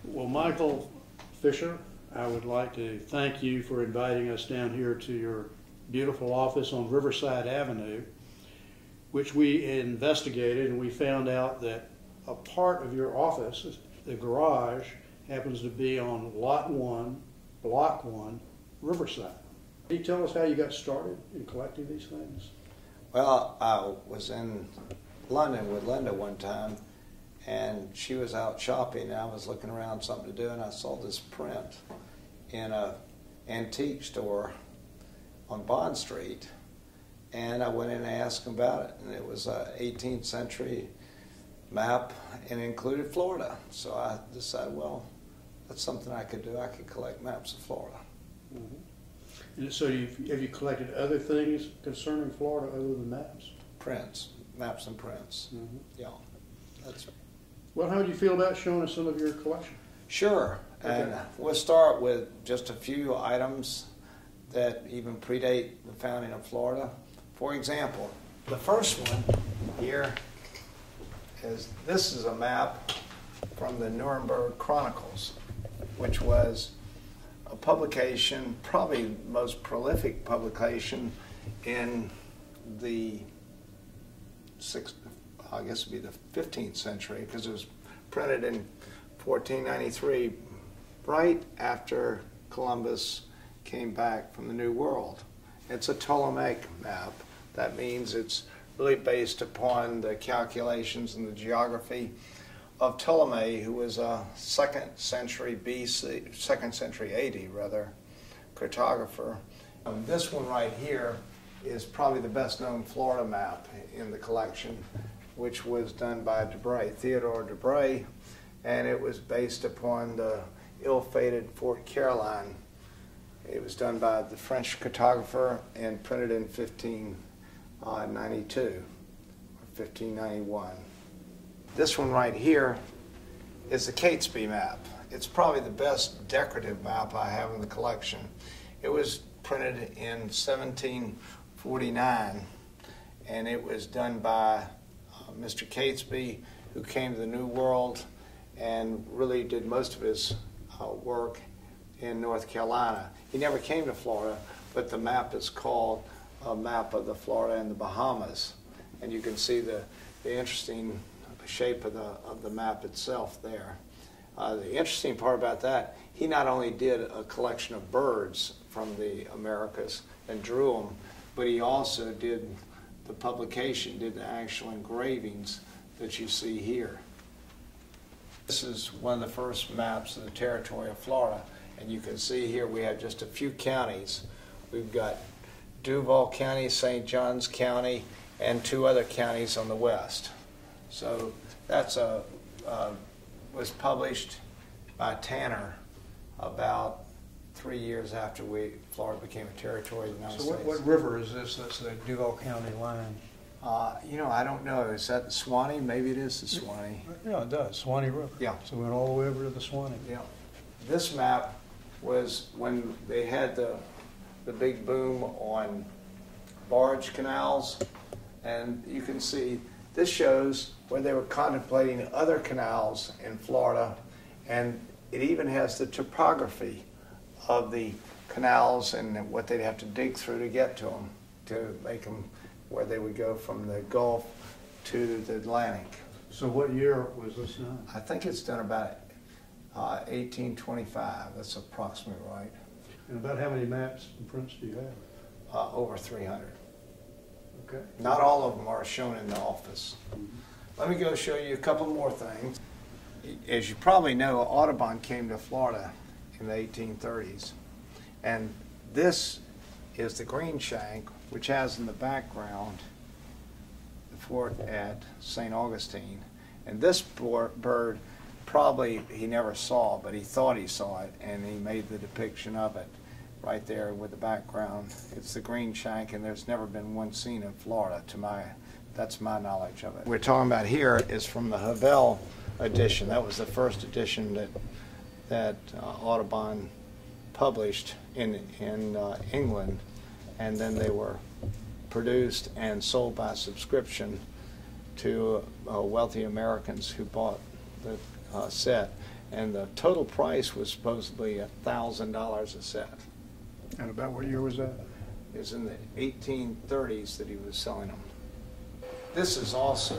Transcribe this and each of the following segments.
Well, Michael Fisher, I would like to thank you for inviting us down here to your beautiful office on Riverside Avenue, which we investigated, and we found out that a part of your office, the garage, happens to be on Lot 1, Block 1, Riverside. Can you tell us how you got started in collecting these things? Well, I was in London with Linda one time, and she was out shopping, and I was looking around something to do, and I saw this print in an antique store on Bond Street, and I went in and asked them about it, and it was an 18th century map, and it included Florida. So I decided, well, that's something I could do. I could collect maps of Florida. Mm-hmm. And so have you collected other things concerning Florida other than maps? Prints, maps and prints. Mm-hmm. Yeah. That's. Well, how would you feel about showing us some of your collection? Sure. Okay. And we'll start with just a few items that even predate the founding of Florida. For example, the first one here this is a map from the Nuremberg Chronicles, which was a publication, probably the most prolific publication in the I guess it'd be the 15th century, because it was printed in 1493, right after Columbus came back from the New World. It's a Ptolemaic map. That means it's really based upon the calculations and the geography of Ptolemy, who was a 2nd century AD rather, cartographer. This one right here is probably the best known Florida map in the collection, which was done by Theodore Debray, and it was based upon the ill-fated Fort Caroline. It was done by the French cartographer and printed in 1592 or 1591. This one right here is the Catesby Map. It's probably the best decorative map I have in the collection. It was printed in 1749, and it was done by Mr. Catesby, who came to the New World and really did most of his work in North Carolina. He never came to Florida, but the map is called a map of the Florida and the Bahamas, and you can see the interesting shape of the map itself there. The interesting part about that, he not only did a collection of birds from the Americas and drew them, but he also did the publication, did the actual engravings that you see here. This is one of the first maps of the territory of Florida, and you can see here we have just a few counties. We've got Duval County, St. Johns County, and 2 other counties on the west. So that's was published by Tanner about 3 years after Florida became a territory of the United States. So what river is this? That's the Duval County line. You know, I don't know. Is that the Swanee? Maybe it is the Swanee. Yeah, it does. Swanee River. Yeah. So we went all the way over to the Swanee. Yeah. This map was when they had the big boom on barge canals, and you can see this shows where they were contemplating other canals in Florida, and it even has the topography of the canals and what they'd have to dig through to get to them, to make them where they would go from the Gulf to the Atlantic. So what year was this done? I think it's done about 1825. That's approximately right. And about how many maps and prints do you have? Over 300. Okay. Not all of them are shown in the office. Mm-hmm. Let me go show you a couple more things. As you probably know, Audubon came to Florida in the 1830s, and this is the green shank, which has in the background the fort at St. Augustine. And this bird, probably he never saw, but he thought he saw it, and he made the depiction of it right there with the background. It's the green shank, and there's never been one seen in Florida, that's my knowledge of it. We're talking about here is from the Havel edition. That was the first edition that Audubon published in England, and then they were produced and sold by subscription to wealthy Americans who bought the set. And the total price was supposedly $1,000 a set. And about what year was that? It was in the 1830s that he was selling them. This is also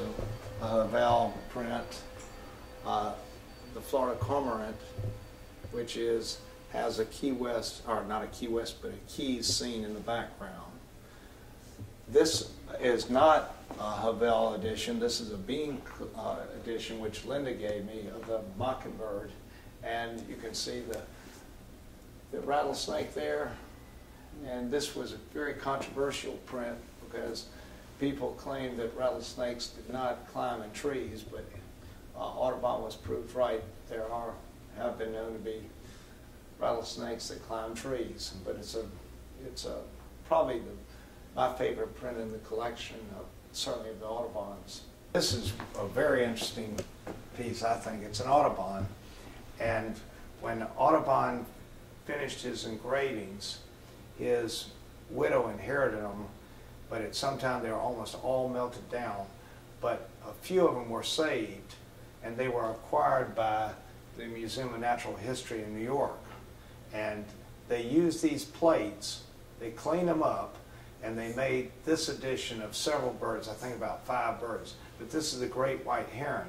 a Havel print, the Florida cormorant, which has a Key West, or not a Key West, but a Keys scene in the background. This is not a Havel edition. This is a Bean edition, which Linda gave me, of the Mockingbird. And you can see the rattlesnake there. And this was a very controversial print because people claimed that rattlesnakes did not climb in trees, but Audubon was proved right. There have been known to be rattlesnakes that climb trees, but it's probably my favorite print in the collection, certainly of the Audubons. This is a very interesting piece, I think. It's an Audubon, and when Audubon finished his engravings, his widow inherited them, but at some time they were almost all melted down. But a few of them were saved, and they were acquired by the Museum of Natural History in New York. And they used these plates, they cleaned them up, and they made this edition of several birds, I think about 5 birds. But this is the great white heron,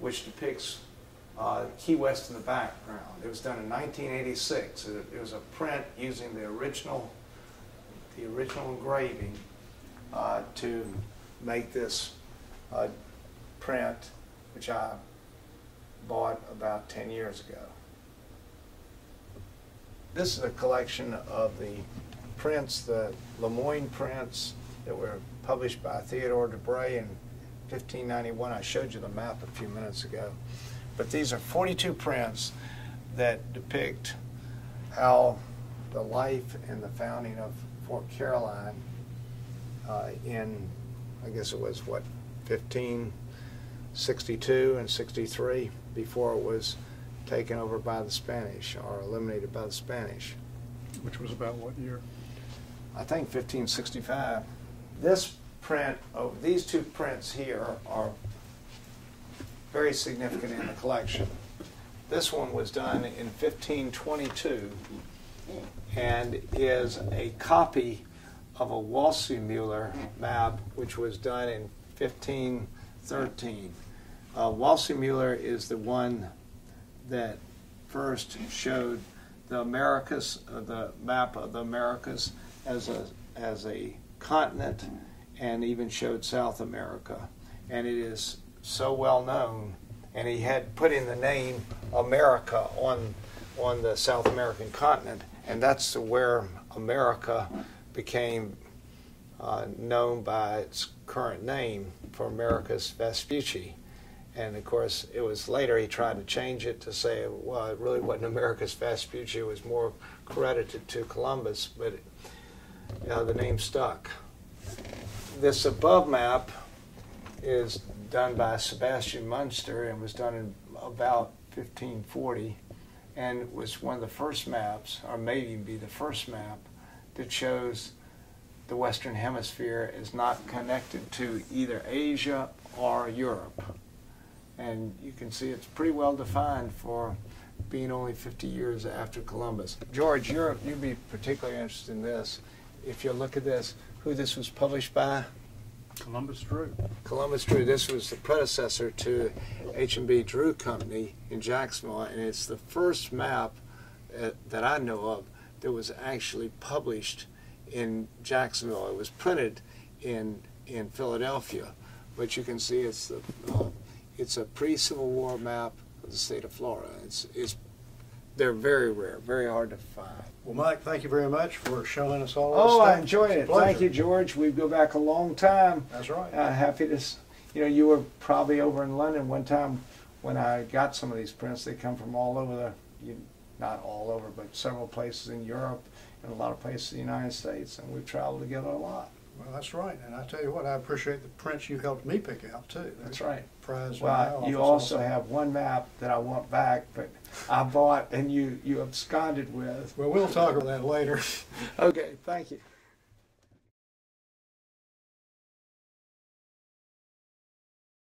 which depicts Key West in the background. It was done in 1986. It was a print using the original engraving to make this print, which I bought about 10 years ago. This is a collection of the prints, the Lemoyne Prints, that were published by Theodore Debray in 1591. I showed you the map a few minutes ago. But these are 42 prints that depict how the life and the founding of Fort Caroline in, I guess it was, what, 1562 and 63, before it was taken over by the Spanish, or eliminated by the Spanish. Which was about what year? I think 1565. This print, these 2 prints here are very significant in the collection. This one was done in 1522 and is a copy of a Walsey-Müller map, which was done in 1513. Walsey-Müller is the one that first showed the Americas, the map of the Americas as a continent, and even showed South America. And it is so well known, and he had put in the name America on the South American continent, and that's where America became known by its current name, for Americus Vespucci. And of course, it was later he tried to change it to say, well, it really wasn't Americus Vespucci, it was more credited to Columbus, but the name stuck. This above map is done by Sebastian Munster and was done in about 1540, and was one of the first maps, or may even be the first map, that shows the Western Hemisphere is not connected to either Asia or Europe. And you can see it's pretty well defined for being only 50 years after Columbus. George, you'd be particularly interested in this. If you look at this, who this was published by? Columbus Drew. Columbus Drew. This was the predecessor to H&B Drew Company in Jacksonville, and it's the first map that I know of that was actually published in Jacksonville. It was printed in Philadelphia, but you can see it's a pre-Civil War map of the state of Florida. They're very rare, very hard to find. Well, Mike, thank you very much for showing us all this stuff. I enjoyed it. Thank you, George. We go back a long time. That's right. Happy to, you were probably over in London one time when I got some of these prints. They come from all over not all over, but several places in Europe and a lot of places in the United States, and we've traveled together a lot. Well, that's right. And I tell you what, I appreciate the prints you helped me pick out, too. That's right. Prize. Well, you also have one map that I want back, but I bought and you absconded with. Well, we'll talk about that later. Okay, thank you.